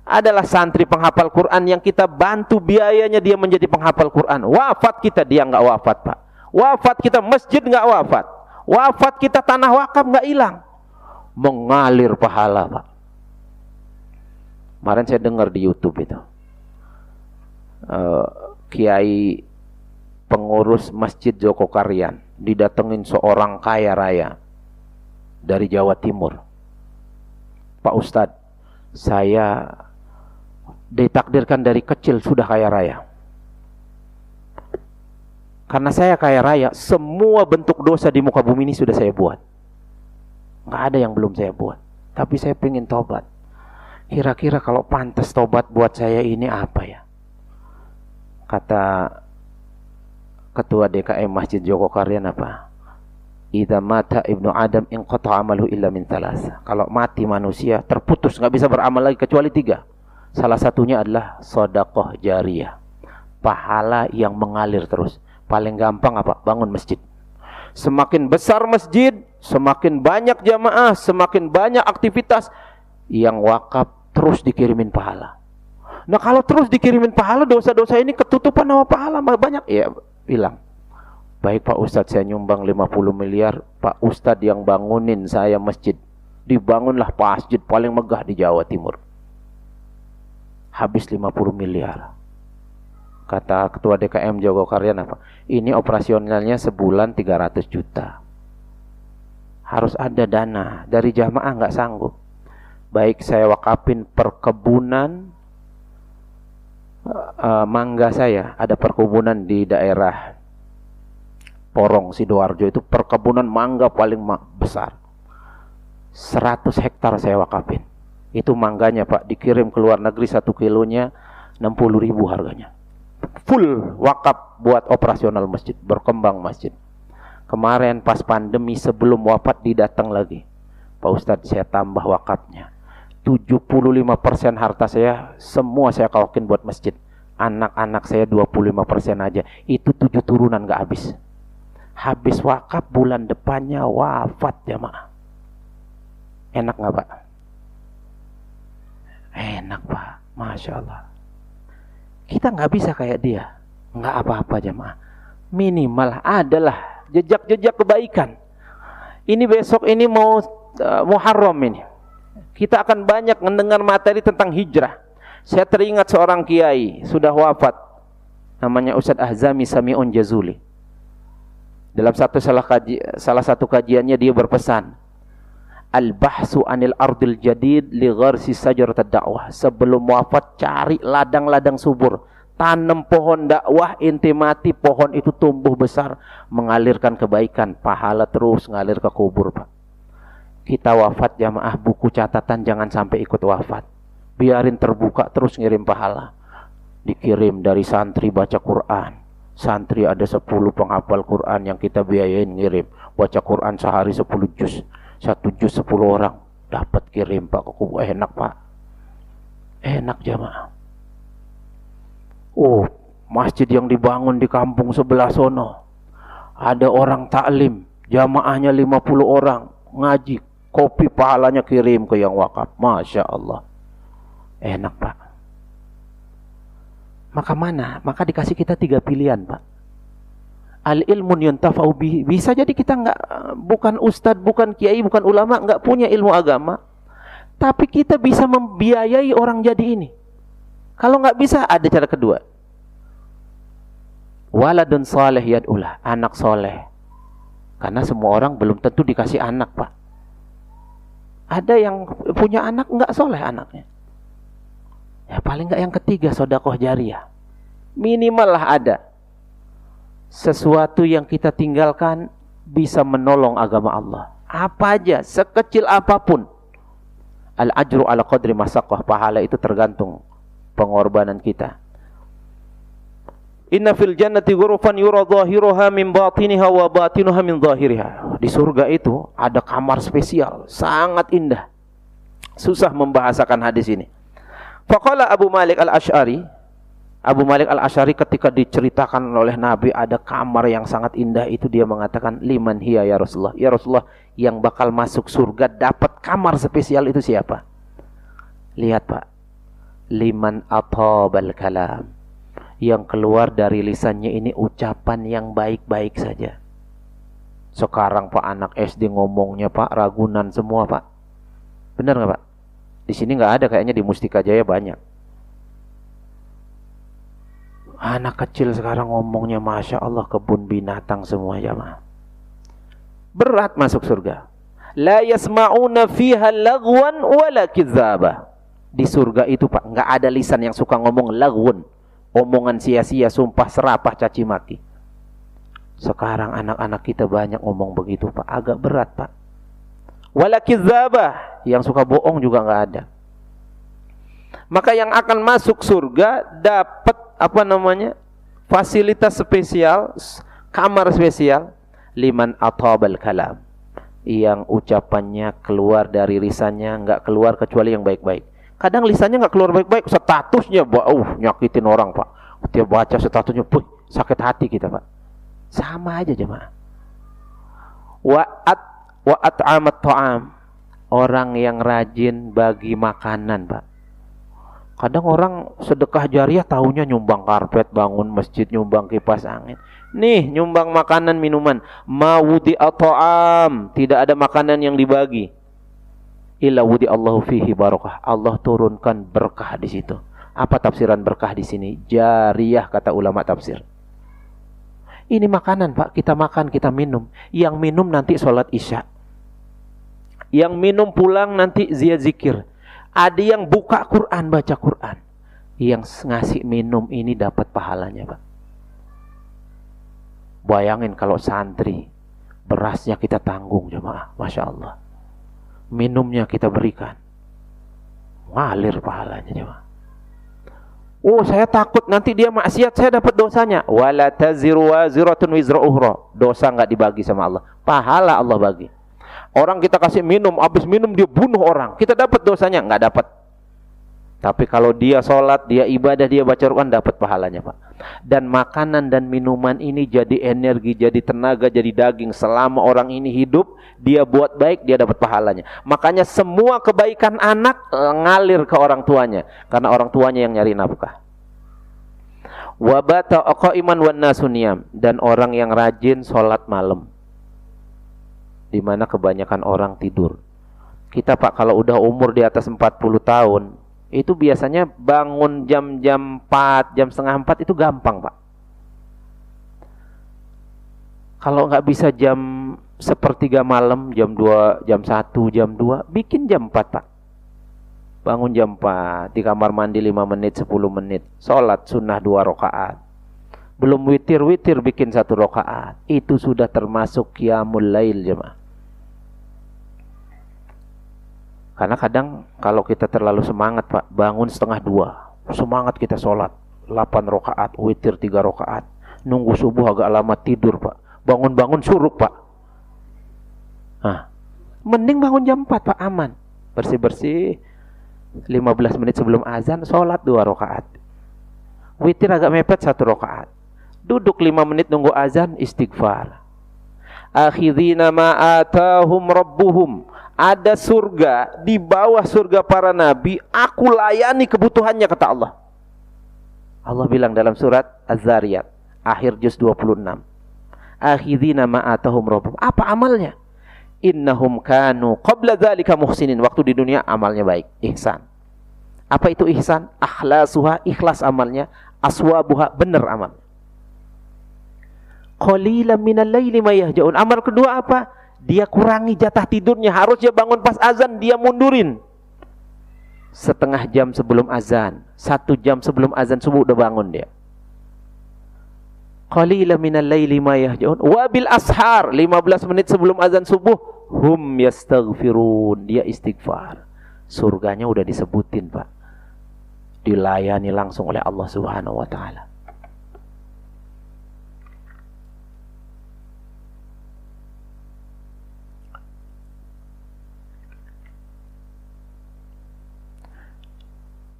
Adalah santri penghafal Quran yang kita bantu biayanya dia menjadi penghafal Quran. Wafat kita dia nggak wafat Pak. Wafat kita masjid nggak wafat. Wafat kita tanah wakaf nggak hilang. Mengalir pahala Pak. Kemarin saya dengar di YouTube itu, kiai pengurus Masjid Joko Karyan didatengin seorang kaya raya dari Jawa Timur. Pak Ustadz, saya ditakdirkan dari kecil sudah kaya raya. Karena saya kaya raya, semua bentuk dosa di muka bumi ini sudah saya buat. Nggak ada yang belum saya buat. Tapi saya pengen tobat. Kira-kira kalau pantas tobat buat saya ini apa ya? Kata Ketua DKM Masjid Joko Karyan apa? Idza mata ibnu Adam inqata amalu illa min thalatha. Kalau mati manusia terputus, nggak bisa beramal lagi kecuali 3. Salah satunya adalah sedekah jariyah, pahala yang mengalir terus. Paling gampang apa? Bangun masjid. Semakin besar masjid, semakin banyak jamaah, semakin banyak aktivitas yang wakaf, terus dikirimin pahala. Nah kalau terus dikirimin pahala, dosa-dosa ini ketutupan sama pahala banyak. Ya bilang, baik Pak Ustadz, saya nyumbang 50 miliar, Pak Ustadz yang bangunin saya masjid. Dibangunlah masjid paling megah di Jawa Timur. Habis 50 miliar. Kata Ketua DKM Joko Karyan apa? Ini operasionalnya sebulan 300 juta. Harus ada dana. Dari jamaah nggak sanggup. Baik saya wakafin perkebunan, mangga saya, ada perkebunan di daerah Porong, Sidoarjo, itu perkebunan mangga paling besar. 100 hektar saya wakafin. Itu mangganya Pak, dikirim ke luar negeri 1 kilonya 60.000 harganya. Full wakaf buat operasional masjid, berkembang masjid. Kemarin pas pandemi sebelum wafat didatang lagi, Pak Ustadz saya tambah wakafnya. 75% harta saya semua saya kawakin buat masjid. Anak-anak saya 25% aja. Itu 7 turunan gak habis. Habis wakaf bulan depannya wafat jamaah. Enak gak Pak? Enak Pak, Masya Allah. Kita gak bisa kayak dia. Gak apa-apa jamaah. Minimal adalah jejak-jejak kebaikan. Ini besok ini mau Muharram ini. Kita akan banyak mendengar materi tentang hijrah. Saya teringat seorang kiai sudah wafat, namanya Ustadz Ahzami Sami'un Jazuli. Dalam salah satu kajiannya dia berpesan, al-bahsu anil ardil jadid li gharsi sajarat dakwah. Sebelum wafat cari ladang-ladang subur, tanam pohon dakwah, inti mati pohon itu tumbuh besar, mengalirkan kebaikan, pahala terus ngalir ke kubur Pak. Kita wafat jamaah, buku catatan jangan sampai ikut wafat. Biarin terbuka terus ngirim pahala. Dikirim dari santri baca Quran. Santri ada 10 penghafal Quran yang kita biayain ngirim. Baca Quran sehari 10 juz. 1 juz 10 orang. Dapat kirim Pak ke kubur. Enak Pak. Enak jamaah. Oh, masjid yang dibangun di kampung sebelah sono. Ada orang taklim. Jamaahnya 50 orang. Ngaji. Kopi pahalanya kirim ke yang wakaf. Masya Allah. Enak Pak. Maka mana? Maka dikasih kita 3 pilihan Pak. Al-ilmun yuntafa'u bihi. Bisa jadi kita bukan ustadz, bukan kiai, bukan ulama, nggak punya ilmu agama, tapi kita bisa membiayai orang jadi ini. Kalau nggak bisa, ada cara kedua. Waladun saleh yad'ulah, anak soleh. Karena semua orang belum tentu dikasih anak Pak. Ada yang punya anak nggak soleh anaknya. Ya paling nggak yang ketiga, sedekah jariyah. Minimal lah ada sesuatu yang kita tinggalkan bisa menolong agama Allah. Apa aja, sekecil apapun. Al-ajru ala qadri masaqah, pahala itu tergantung pengorbanan kita. Inna fil jannati ghurufan yura dhahiruha min batiniha wa batinuha min dhahiriha. Di surga itu ada kamar spesial, sangat indah. Susah membahasakan hadis ini. Faqala Abu Malik Al-Asy'ari, Abu Malik Al-Asy'ari ketika diceritakan oleh Nabi ada kamar yang sangat indah itu, dia mengatakan, liman hiya ya Rasulullah. Ya Rasulullah, yang bakal masuk surga dapat kamar spesial itu siapa? Lihat Pak, liman atabal kalam, yang keluar dari lisannya ini ucapan yang baik-baik saja. Sekarang Pak anak SD ngomongnya Pak ragunan semua Pak. Benar nggak Pak? Di sini nggak ada, kayaknya di Mustika Jaya banyak. Anak kecil sekarang ngomongnya Masya Allah kebun binatang semua jamaah. Berat masuk surga. La yasma'una fiha lagwan wala kidzaba. Di surga itu Pak nggak ada lisan yang suka ngomong lagwun, omongan sia-sia, sumpah serapah, caci maki. Sekarang anak-anak kita banyak ngomong begitu Pak, agak berat Pak. Wala kidzaba, yang suka bohong juga nggak ada. Maka yang akan masuk surga dapat fasilitas spesial, kamar spesial, liman atabal kalam, yang ucapannya keluar dari lisannya nggak keluar kecuali yang baik-baik. Kadang lisannya nggak keluar baik-baik, statusnya nyakitin orang Pak. Dia baca statusnya, sakit hati kita Pak. Sama aja jemaah. Wa at'amat ta'am, orang yang rajin bagi makanan Pak. Kadang orang sedekah jariah taunya nyumbang karpet, bangun masjid, nyumbang kipas angin. Nih nyumbang makanan minuman. Ma wudi'a ta'am, tidak ada makanan yang dibagi. Illa wudi Allahu fihi barakah, Allah turunkan berkah di situ. Apa tafsiran berkah di sini? Jariyah kata ulama tafsir. Ini makanan Pak, kita makan, kita minum. Yang minum nanti sholat isya. Yang minum pulang nanti zikir. Ada yang buka Quran, baca Quran. yang ngasih minum ini dapat pahalanya, Pak. Bayangin kalau santri, berasnya kita tanggung jemaah, Masya Allah. Minumnya kita berikan, ngalir pahalanya jemaah. Oh, saya takut nanti dia maksiat, saya dapat dosanya. Wala taziru waziratun wizra ukhra. Dosa enggak dibagi sama Allah, pahala Allah bagi. Orang kita kasih minum, habis minum dia bunuh orang, kita dapat dosanya? Enggak dapat. Tapi kalau dia sholat, dia ibadah, dia baca Quran, dapat pahalanya, Pak. Dan makanan dan minuman ini jadi energi, jadi tenaga, jadi daging. Selama orang ini hidup, dia buat baik, dia dapat pahalanya. Makanya semua kebaikan anak ngalir ke orang tuanya, karena orang tuanya yang nyari nafkah. Wabata qaiman wan nasu niyam, dan orang yang rajin sholat malam, di mana kebanyakan orang tidur. Kita, Pak, kalau udah umur di atas 40 tahun, itu biasanya bangun jam 4, jam setengah 4 itu gampang, Pak. Kalau nggak bisa jam sepertiga malam, jam 2, jam 1, jam 2, bikin jam 4, Pak. Bangun jam 4, di kamar mandi 5 menit, 10 menit, sholat sunnah 2 rakaat. Belum witir bikin 1 rakaat. Itu sudah termasuk qiyamul lail, jemaah. Karena kadang kalau kita terlalu semangat, Pak, bangun setengah 2, semangat kita sholat 8 rakaat, witir 3 rakaat, nunggu subuh agak lama tidur, Pak. Bangun-bangun suruk, Pak. Nah, mending bangun jam 4, Pak, aman. Bersih-bersih 15 menit sebelum azan, sholat 2 rakaat. Witir agak mepet 1 rakaat. Duduk 5 menit nunggu azan, istighfar. Akhidhina ma atahum rabbuhum. Ada surga, di bawah surga para nabi, aku layani kebutuhannya, kata Allah. Allah bilang dalam surat Az-Zariyat, akhir juz 26. Akhidhina ma'atahum rabbuhum. Apa amalnya? Innahum kanu qabla dzalika muhsinin. Waktu di dunia amalnya baik, ihsan. Apa itu ihsan? Akhlasuha, ikhlas amalnya. Aswabuha, benar amal. Qalilan minal laili ma yahjaun. Amal kedua apa? Dia kurangi jatah tidurnya. Harusnya bangun pas azan, dia mundurin setengah jam sebelum azan, 1 jam sebelum azan subuh udah bangun dia. Qalilan minal laili ma yahjaun wa bil ashar, 15 menit sebelum azan subuh, hum yastaghfirun, dia istighfar. Surganya udah disebutin, Pak. Dilayani langsung oleh Allah Subhanahu wa taala.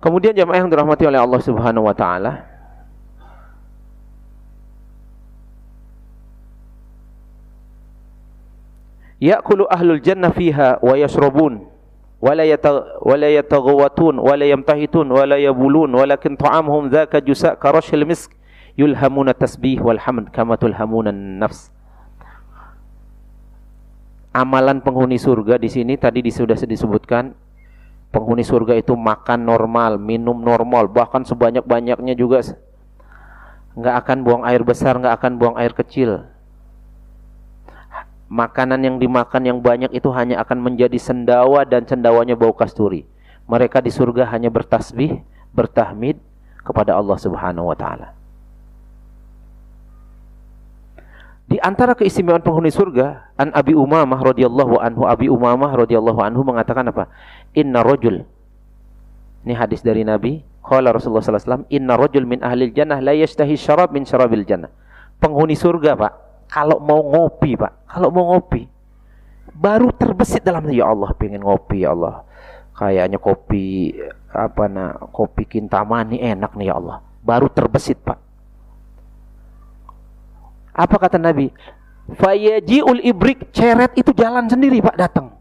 Kemudian jamaah yang dirahmati oleh Allah Subhanahu wa taala, ya'kulu ahlul jannah fiha wa yashrabun wa la yataghawatun wa la yamtahitun wa la yabulun walakin ta'amuhum dzaka jusa' karashil misk yulhamuna tasbih wal hamd kama tulhamuna nafs. Amalan penghuni surga di sini tadi sudah disebutkan. Penghuni surga itu makan normal, minum normal, bahkan sebanyak-banyaknya juga. Nggak akan buang air besar, nggak akan buang air kecil. Makanan yang dimakan yang banyak itu hanya akan menjadi sendawa, dan sendawanya bau kasturi. Mereka di surga hanya bertasbih, bertahmid kepada Allah Subhanahu wa taala. Di antara keistimewaan penghuni surga, an Abi Umamah radhiyallahu anhu, Abi Umamah radhiyallahu anhu mengatakan apa? Inna rajul. Ini hadis dari Nabi, qala Rasulullah sallallahu alaihi wasallam, inna rajul min ahlil jannah la yashtahi syarab min syarabil jannah. Penghuni surga, Pak, kalau mau ngopi, Pak, baru terbesit dalam, ya Allah, pengen ngopi, ya Allah. Kayaknya kopi kopi Kintamani enak nih, ya Allah. Baru terbesit, Pak. Apa kata Nabi? Fayaji'ul ibrik, ceret itu jalan sendiri, Pak, datang.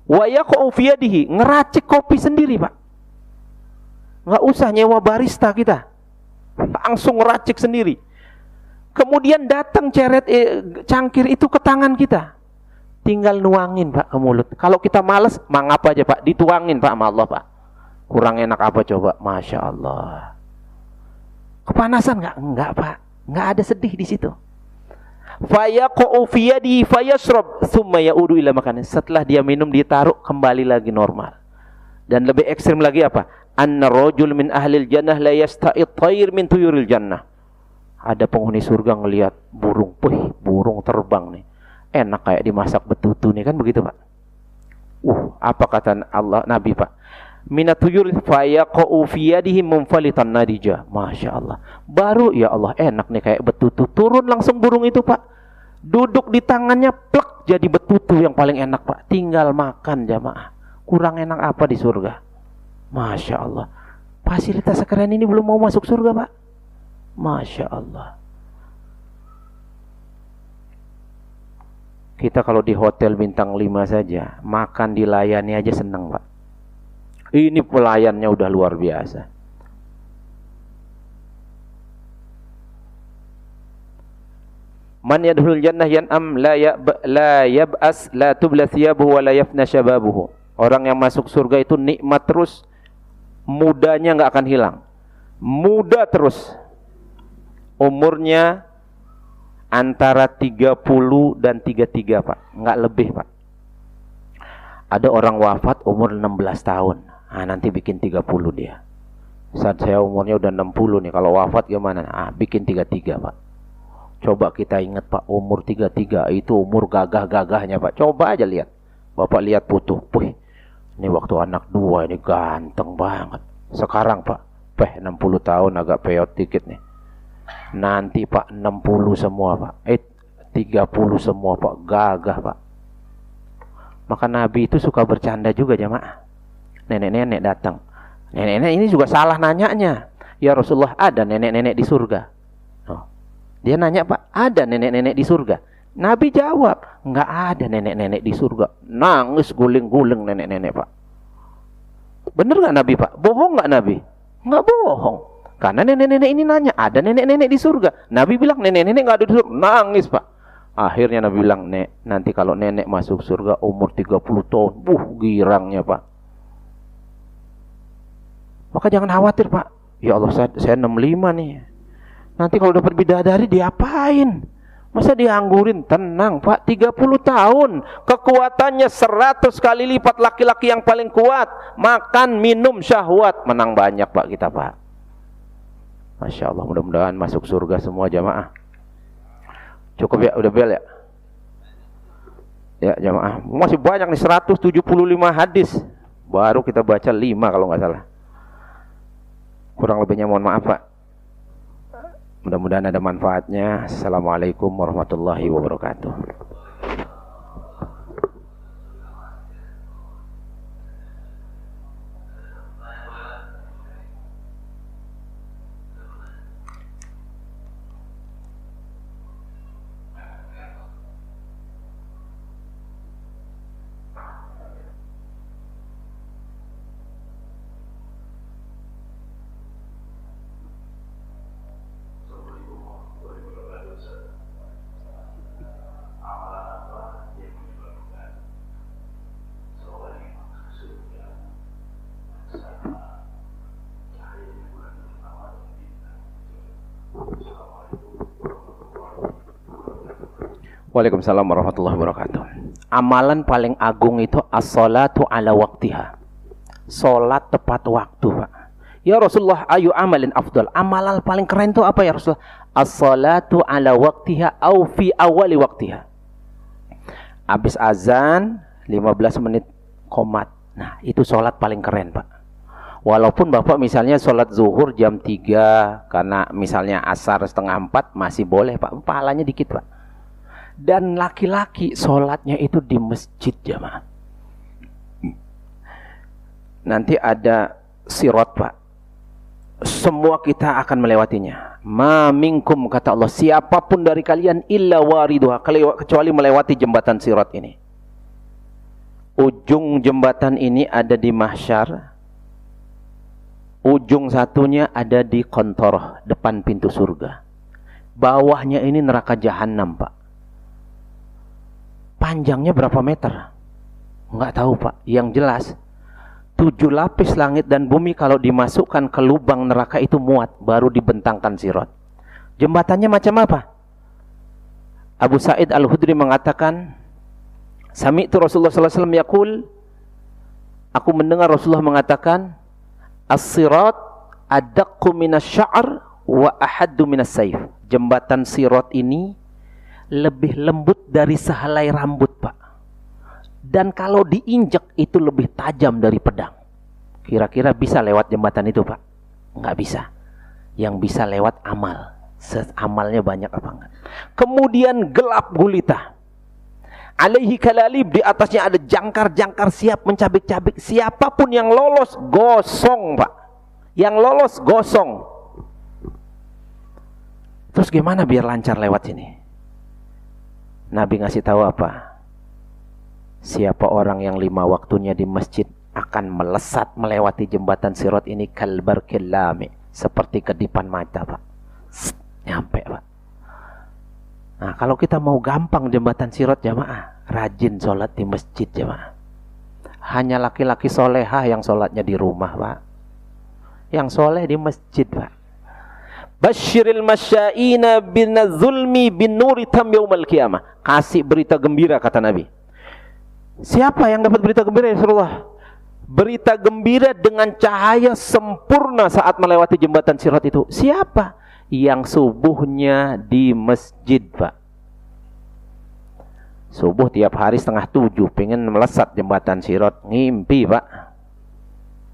Wa yaqa'u fi yadihi, ngeracik kopi sendiri, Pak. Enggak usah nyewa barista kita. Langsung ngeracik sendiri. Kemudian datang ceret cangkir itu ke tangan kita. Tinggal nuangin, Pak, ke mulut. Kalau kita malas, mangap aja, Pak, dituangin, Pak, sama Allah, Pak. Kurang enak apa coba? Masya Allah. Kepanasan enggak? Enggak, Pak. Enggak ada sedih di situ. Fayaqa'u fi yadihi fayashrab tsumma ya'udu ila makanin. Setelah dia minum, ditaruh kembali lagi normal. Dan lebih ekstrim lagi apa? Anna rajul min ahlil jannah la yasta'id tayr min tuyuril jannah. Ada penghuni surga ngelihat burung, burung terbang nih. Enak kayak dimasak betutu nih, kan begitu Pak? Apa kata Allah Nabi Pak? Minat tuyur fa yaqau fi yadihi munfalitan nadija. Masya Allah. Baru ya Allah enak nih kayak betutu. Turun langsung burung itu Pak. Duduk di tangannya plek jadi betutu yang paling enak Pak. Tinggal makan jamaah. Kurang enak apa di surga? Masya Allah. Fasilitas sekeren ini belum mau masuk surga Pak. Masya Allah. Kita kalau di hotel bintang 5 saja, makan dilayani aja seneng Pak. Ini pelayannya udah luar biasa. Man yadkhulul jannah yan'am la yab'as la tubla thiyabuhu wa la yafna shababuhu. Orang yang masuk surga itu nikmat terus, mudanya enggak akan hilang. Muda terus. Umurnya antara 30 dan 33 Pak, enggak lebih Pak. Ada orang wafat umur 16 tahun. Nanti bikin 30 dia. Saat saya umurnya udah 60 nih, kalau wafat gimana? Bikin 33 Pak. Coba kita ingat Pak, umur 33 itu umur gagah-gagahnya Pak. Coba aja lihat. Bapak lihat foto. Ini waktu anak 2 ini ganteng banget. Sekarang Pak, 60 tahun agak peot dikit nih. Nanti Pak 60 semua Pak. 30 semua Pak, gagah Pak. Maka Nabi itu suka bercanda juga jamaah. Nenek-nenek datang. Nenek-nenek ini juga salah nanyanya. Ya Rasulullah, ada nenek-nenek di surga? Dia nanya Pak, ada nenek-nenek di surga? Nabi jawab, enggak ada nenek-nenek di surga. Nangis guling-guling nenek-nenek Pak. Bener gak Nabi Pak? Bohong gak Nabi? Enggak bohong. Karena nenek-nenek ini nanya, ada nenek-nenek di surga? Nabi bilang nenek-nenek gak ada di surga. Nangis Pak. Akhirnya Nabi bilang, Nek, nanti kalau nenek masuk surga umur 30 tahun. Girangnya Pak. Maka jangan khawatir Pak. Ya Allah, saya 65 nih. Nanti kalau dapat bidadari diapain? Masa dianggurin? Tenang Pak, 30 tahun. Kekuatannya 100 kali lipat laki-laki yang paling kuat. Makan, minum, syahwat. Menang banyak Pak kita Pak. Masya Allah, mudah-mudahan masuk surga semua jamaah. Cukup ya, udah bel ya? Ya jamaah, masih banyak nih, 175 hadis. Baru kita baca 5 kalau nggak salah. Kurang lebihnya mohon maaf Pak. Mudah-mudahan ada manfaatnya. Assalamualaikum warahmatullahi wabarakatuh. Waalaikumsalam warahmatullahi wabarakatuh. Amalan paling agung itu as-salatu ala waktiha. Salat tepat waktu Pak. Ya Rasulullah, ayu amalin afdal. Amalan paling keren itu apa ya Rasulullah? As-salatu ala waktiha au fi awali waktiha. Habis azan 15 menit qomat. Nah, itu salat paling keren Pak. Walaupun Bapak misalnya salat zuhur jam 3, karena misalnya asar setengah 4 masih boleh Pak. Pahalanya dikit Pak. Dan laki-laki sholatnya itu di masjid jamaah. Nanti ada sirat Pak. Semua kita akan melewatinya. Ma minkum kata Allah, siapapun dari kalian illa wariduha, kecuali melewati jembatan sirat ini. Ujung jembatan ini ada di mahsyar. Ujung satunya ada di Qantarah, depan pintu surga. Bawahnya ini neraka jahanam Pak. Panjangnya berapa meter? Enggak tahu Pak. Yang jelas 7 lapis langit dan bumi kalau dimasukkan ke lubang neraka itu muat, baru dibentangkan sirat. Jembatannya macam apa? Abu Sa'id Al-Khudri mengatakan, Sami'tu Rasulullah sallallahu alaihi wasallam yaqul, Aku mendengar Rasulullah mengatakan, as-sirat adaqqu minasy-sya'r wa ahaddu minas-saif. Jembatan sirat ini lebih lembut dari sehelai rambut, Pak. Dan kalau diinjak itu lebih tajam dari pedang. Kira-kira bisa lewat jembatan itu, Pak? Enggak bisa. Yang bisa lewat amal. Amalnya banyak apa enggak? Kemudian gelap gulita. Alaihi kalalib, di atasnya ada jangkar-jangkar siap mencabik-cabik. Siapapun yang lolos gosong, Pak. Yang lolos gosong. Terus gimana biar lancar lewat sini? Nabi ngasih tahu apa? Siapa orang yang 5 waktunya di masjid akan melesat melewati jembatan sirat ini kalbarqil lami, seperti kedipan mata, Pak. Nyampe, Pak. Nah, kalau kita mau gampang jembatan sirat, jamaah, rajin sholat di masjid, jamaah. Hanya laki-laki solehah yang sholatnya di rumah, Pak. Yang soleh di masjid, Pak. Basyiril masyaina binazulmi bin nuri tam yaumal qiyamah. Kasih berita gembira, kata Nabi. Siapa yang dapat berita gembira, ya Rasulullah? Berita gembira dengan cahaya sempurna saat melewati jembatan sirat itu. Siapa? Yang subuhnya di masjid, Pak. Subuh tiap hari 6:30 pengen melesat jembatan sirat, ngimpi, Pak.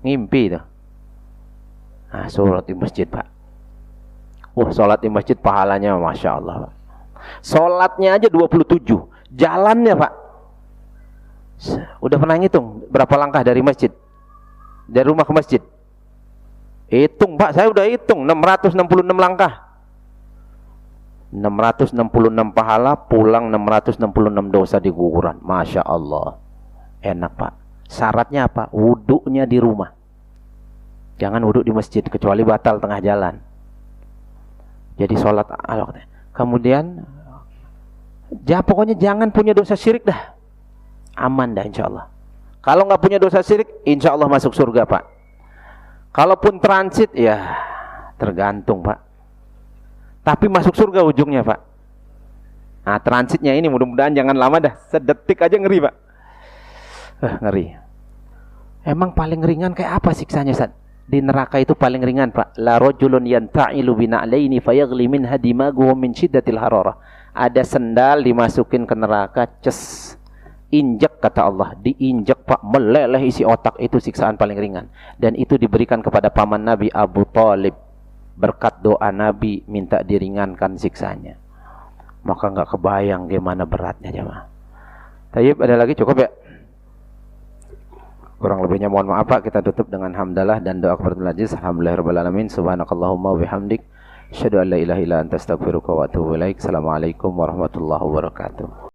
Ngimpi tuh. Nah, sholat di masjid, Pak. Sholat di masjid pahalanya Masya Allah, Pak. Sholatnya aja 27, jalannya, Pak. Udah pernah ngitung berapa langkah dari masjid? Dari rumah ke masjid? Hitung, Pak, saya udah hitung 666 langkah. 666 pahala, pulang 666 dosa diguguran. Masya Allah. Enak, Pak. Syaratnya apa? Wuduknya di rumah. Jangan wuduk di masjid, kecuali batal tengah jalan. Jadi sholat ala. Kemudian pokoknya jangan punya dosa syirik dah. Aman dah insya Allah. Kalau nggak punya dosa syirik, insya Allah masuk surga, Pak. Kalaupun transit, ya tergantung, Pak. Tapi masuk surga ujungnya, Pak. Nah, transitnya ini mudah-mudahan jangan lama dah. Sedetik aja ngeri, Pak. Ngeri. Emang paling ringan kayak apa siksanya, Sad? Di neraka itu paling ringan, Pak. La rajulun yanta'ilu bina'laini fayaghli minha dimaguhu min syiddatil hararah. Ada sendal dimasukin ke neraka, ces. Injek, kata Allah, diinjek, Pak, meleleh isi otak. Itu siksaan paling ringan. Dan itu diberikan kepada paman Nabi Abu Thalib. Berkat doa Nabi minta diringankan siksanya. Maka nggak kebayang gimana beratnya, jemaah. Tayyib, ada lagi cukup ya? Kurang lebihnya mohon maaf, Pak. Kita tutup dengan hamdalah dan doa kafaratul majlis. Alhamdulillahirabbil alamin. Subhanakallahumma wa bihamdik, asyhadu an la ilaha illa anta astaghfiruka wa atubu ilaik. Assalamualaikum warahmatullahi wabarakatuh.